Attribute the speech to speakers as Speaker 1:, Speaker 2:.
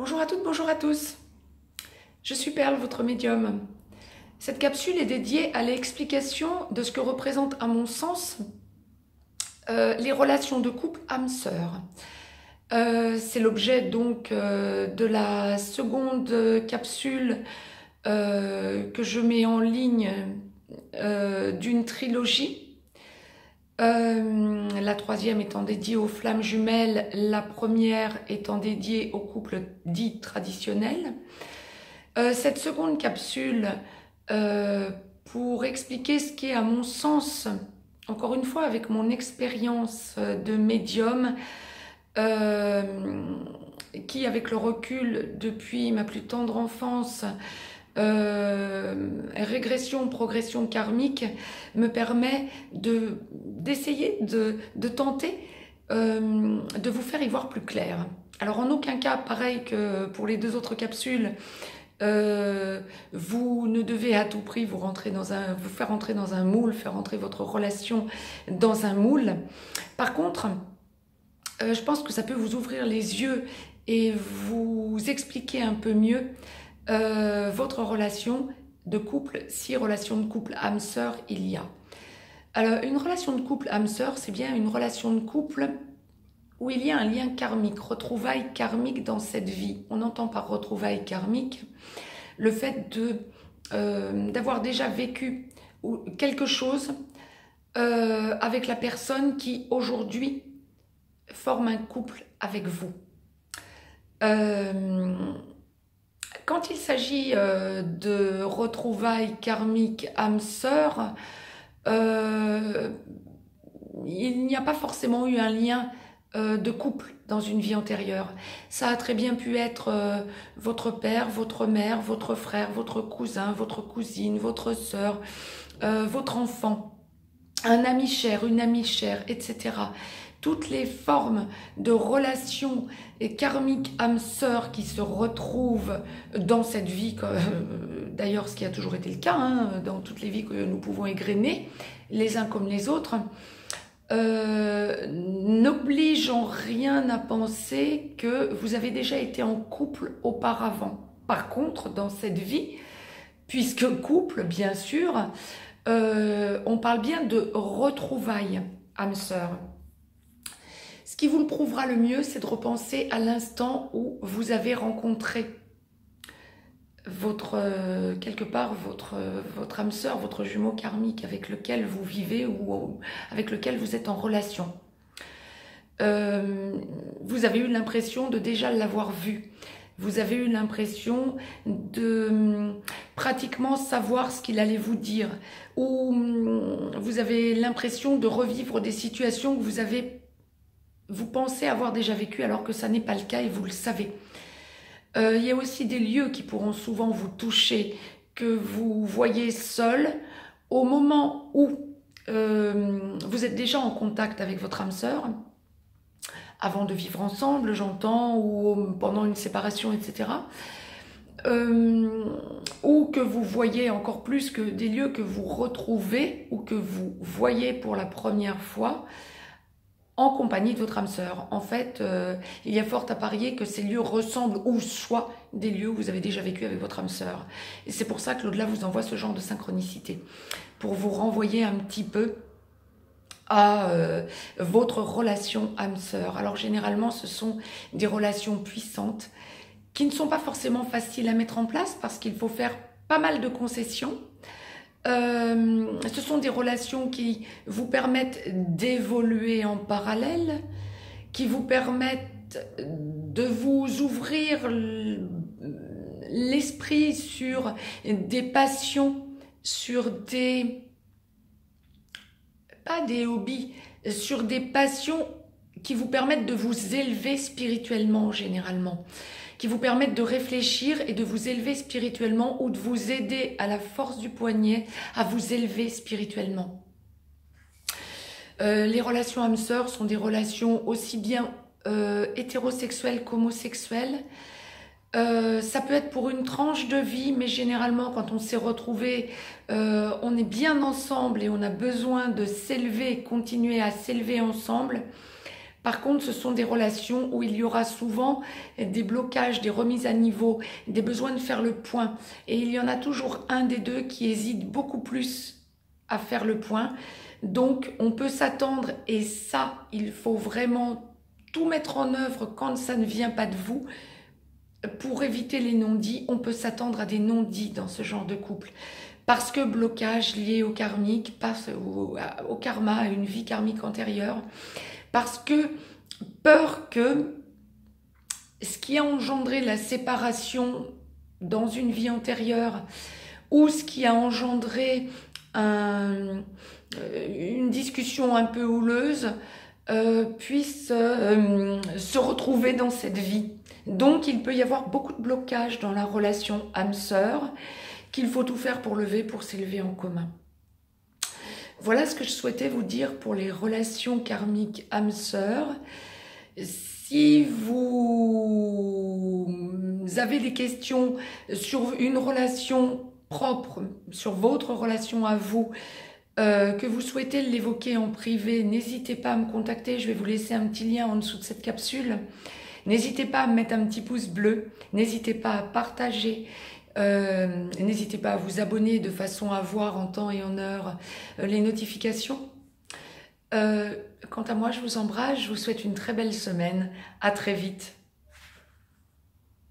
Speaker 1: Bonjour à toutes, bonjour à tous. Je suis Perle, votre médium. Cette capsule est dédiée à l'explication de ce que représentent, à mon sens, les relations de couple âme-sœur. C'est l'objet donc de la seconde capsule que je mets en ligne d'une trilogie. La troisième étant dédiée aux flammes jumelles, la première étant dédiée au couple dit traditionnel. Cette seconde capsule, pour expliquer ce qui est à mon sens, encore une fois avec mon expérience de médium, qui avec le recul depuis ma plus tendre enfance, régression, progression karmique, me permet d'essayer de tenter de vous faire y voir plus clair. Alors en aucun cas, pareil que pour les deux autres capsules, vous ne devez à tout prix vous faire rentrer dans un moule, faire rentrer votre relation dans un moule. Par contre, je pense que ça peut vous ouvrir les yeux et vous expliquer un peu mieux votre relation de couple, si relation de couple âme-sœur il y a. Alors, une relation de couple âme-sœur, c'est bien une relation de couple où il y a un lien karmique, retrouvailles karmiques dans cette vie. On entend par retrouvailles karmiques le fait d'avoir déjà vécu quelque chose avec la personne qui aujourd'hui forme un couple avec vous. Quand il s'agit de retrouvailles karmiques âme-sœur, il n'y a pas forcément eu un lien de couple dans une vie antérieure. Ça a très bien pu être votre père, votre mère, votre frère, votre cousin, votre cousine, votre sœur, votre enfant, un ami cher, une amie chère, etc. Toutes les formes de relations karmiques âme-sœur qui se retrouvent dans cette vie, d'ailleurs ce qui a toujours été le cas, hein, dans toutes les vies que nous pouvons égrener, les uns comme les autres, n'oblige en rien à penser que vous avez déjà été en couple auparavant. Par contre, dans cette vie, puisque couple, bien sûr, on parle bien de retrouvailles âme-sœur. Ce qui vous le prouvera le mieux, c'est de repenser à l'instant où vous avez rencontré quelque part votre âme sœur, votre jumeau karmique avec lequel vous vivez ou avec lequel vous êtes en relation. Vous avez eu l'impression de déjà l'avoir vu. Vous avez eu l'impression de pratiquement savoir ce qu'il allait vous dire. Ou vous avez l'impression de revivre des situations que vous pensez avoir déjà vécues alors que ça n'est pas le cas et vous le savez. Il y a aussi des lieux qui pourront souvent vous toucher, que vous voyez seul au moment où vous êtes déjà en contact avec votre âme sœur, avant de vivre ensemble, j'entends, ou pendant une séparation, etc. Ou que vous voyez encore plus que des lieux que vous retrouvez ou que vous voyez pour la première fois en compagnie de votre âme sœur. En fait, il y a fort à parier que ces lieux ressemblent ou soient des lieux où vous avez déjà vécu avec votre âme sœur. Et c'est pour ça que l'au-delà vous envoie ce genre de synchronicité, pour vous renvoyer un petit peu à votre relation âme sœur. Alors généralement, ce sont des relations puissantes qui ne sont pas forcément faciles à mettre en place parce qu'il faut faire pas mal de concessions. Ce sont des relations qui vous permettent d'évoluer en parallèle, qui vous permettent de vous ouvrir l'esprit sur des passions, sur pas des hobbies, sur des passions qui vous permettent de vous élever spirituellement généralement, qui vous permettent de réfléchir et de vous élever spirituellement ou de vous aider à la force du poignet à vous élever spirituellement. Les relations âme-sœur sont des relations aussi bien hétérosexuelles qu'homosexuelles. Ça peut être pour une tranche de vie, mais généralement quand on s'est retrouvé, on est bien ensemble et on a besoin de s'élever, continuer à s'élever ensemble. Par contre, ce sont des relations où il y aura souvent des blocages, des remises à niveau, des besoins de faire le point. Et il y en a toujours un des deux qui hésite beaucoup plus à faire le point. Donc, on peut s'attendre, et ça, il faut vraiment tout mettre en œuvre quand ça ne vient pas de vous. Pour éviter les non-dits, on peut s'attendre à des non-dits dans ce genre de couple. Parce que blocage lié au karmique, au karma, à une vie karmique antérieure. Parce que peur que ce qui a engendré la séparation dans une vie antérieure ou ce qui a engendré une discussion un peu houleuse puisse se retrouver dans cette vie. Donc il peut y avoir beaucoup de blocages dans la relation âme-sœur qu'il faut tout faire pour lever, pour s'élever en commun. Voilà ce que je souhaitais vous dire pour les relations karmiques âme-sœur. Si vous avez des questions sur une relation propre, sur votre relation à vous, que vous souhaitez l'évoquer en privé, n'hésitez pas à me contacter. Je vais vous laisser un petit lien en dessous de cette capsule. N'hésitez pas à me mettre un petit pouce bleu. N'hésitez pas à partager. N'hésitez pas à vous abonner de façon à voir en temps et en heure les notifications. Quant à moi, je vous embrasse. Je vous souhaite une très belle semaine. À très vite.